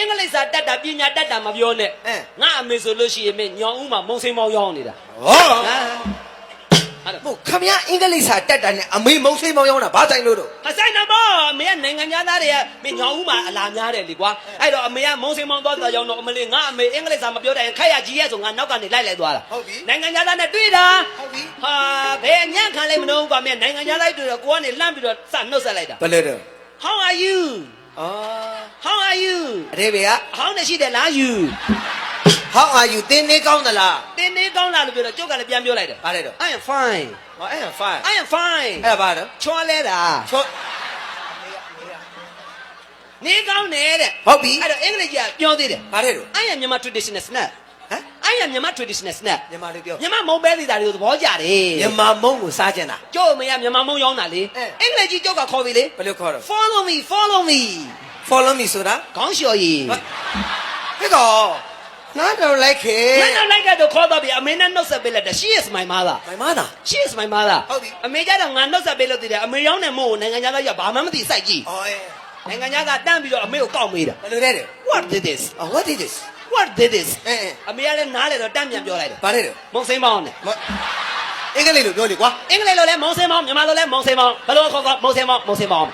င်္ဂလိပ်စာတတ်တာပညာတတ်တာမပြောနဲ့ငါအမေဆိုလို့ရှိရင်မင်းညောင်ဦးမှာမုံစိမ်းမောင်းရောင်းနေတာ ဟောဟုတ်ခမရအင်္ဂလိပ်စာတက်တာနဲ့အမေမုံစိမ်းမောင်းရောင်းတာဘာဆိုင်လို့တော့ အဆိုင်တော့ပေါ့အမေကနိုင်ငံသားတွေကမင်းညောင်ဦးမှာအလာများတယ်လေကွာအဲ့တော့အမေကမုံစိမ်းမောင်းသွားတာကြောင့်တော့အမလေးငါအမေအင်္ဂလိပ်စာမပြောတဲ့ခိုက်ရကြီးရဲ့ဆိုငါနောက်ကနေလိုက်သွားတာ ဟုတ်ပြီ နိုင်ငံသားနဲ့တွေ့တာ ဟုတ်ပြီ ဟာဘယ်ညံ့ခံလဲမလို့ကွာမင်းနိုင်ငံသားတွေ့တော့ကိုကနေလှမ်းပြီးတော့စနှုတ်ဆက်လိုက်တာ ဘယ်လိုတော့ How are you အော် How are you အရေဘေက ဟောင်းနေရှိတယ်လား you How are you တင်းနေကောင်းသလား တင်းနေကောင်းလားလို့ပြောတော့ကျုပ်ကလည်းပြန်ပြောလိုက်တယ် ဘာလဲတော့ I am fine ဟောအဲ့ဒါ fine I am fine အဲ့ဒါဘာတော့ ချောလဲတာ ချော နေကောင်းတယ်တဲ့ ဟုတ်ပြီ အဲ့တော့အင်္ဂလိပ်ကြီးကပြောသေးတယ် ဘာလဲတော့ I am Myanmar traditional snack ဟမ် I am Myanmar traditional snack မြန်မာလေးပြော မြန်မာမုံပဲသေးတာတွေကိုသဘောကျတယ် မြန်မာမုံကိုစားကြတာ ကျုပ်အမေကမြန်မာမုံရောင်းတာလေအင်္ဂလိပ်ကြီးကျုပ်ကခေါ်ပြီလေ ဘယ်လိုခေါ်တော့ Follow me follow me follow me ဆိုတာ ခေါင်းလျှော်ရည် ဟဲ့ကောနားတော့လိုက်ခေ မင်းတို့လိုက်ကတော့ခေါ်တော့ပြီအမေနဲ့နှုတ်ဆက်ပေးလိုက်တယ် She is my mother မိုင်မသား She is my mother ဟုတ်ပြီ အမေကြတော့ငါနှုတ်ဆက်ပေးလို့တည်တယ်အမေရောင်းတဲ့မို့ကိုနိုင်ငံသားကဘာမှမသိစိုက်ကြည့် အော်အေး နိုင်ငံသားကတန်းပြီးတော့အမေကိုကောက်မေးတာ ဘယ်လိုလဲတဲ့ What did this what is this What did this အဲအဲ အမေကလည်းနားလေတော့တန်းပြန်ပြောလိုက်တယ် ဘာလဲတော့ မုံစိမ်းပေါင်းနဲ့ အင်္ဂလိပ်လိုပြောလေကွာ အင်္ဂလိပ်လိုလဲမုံစိမ်းပေါင်းမြန်မာလိုလဲမုံစိမ်းပေါင်းဘယ်လိုခေါ်မုံစိမ်းပေါင်း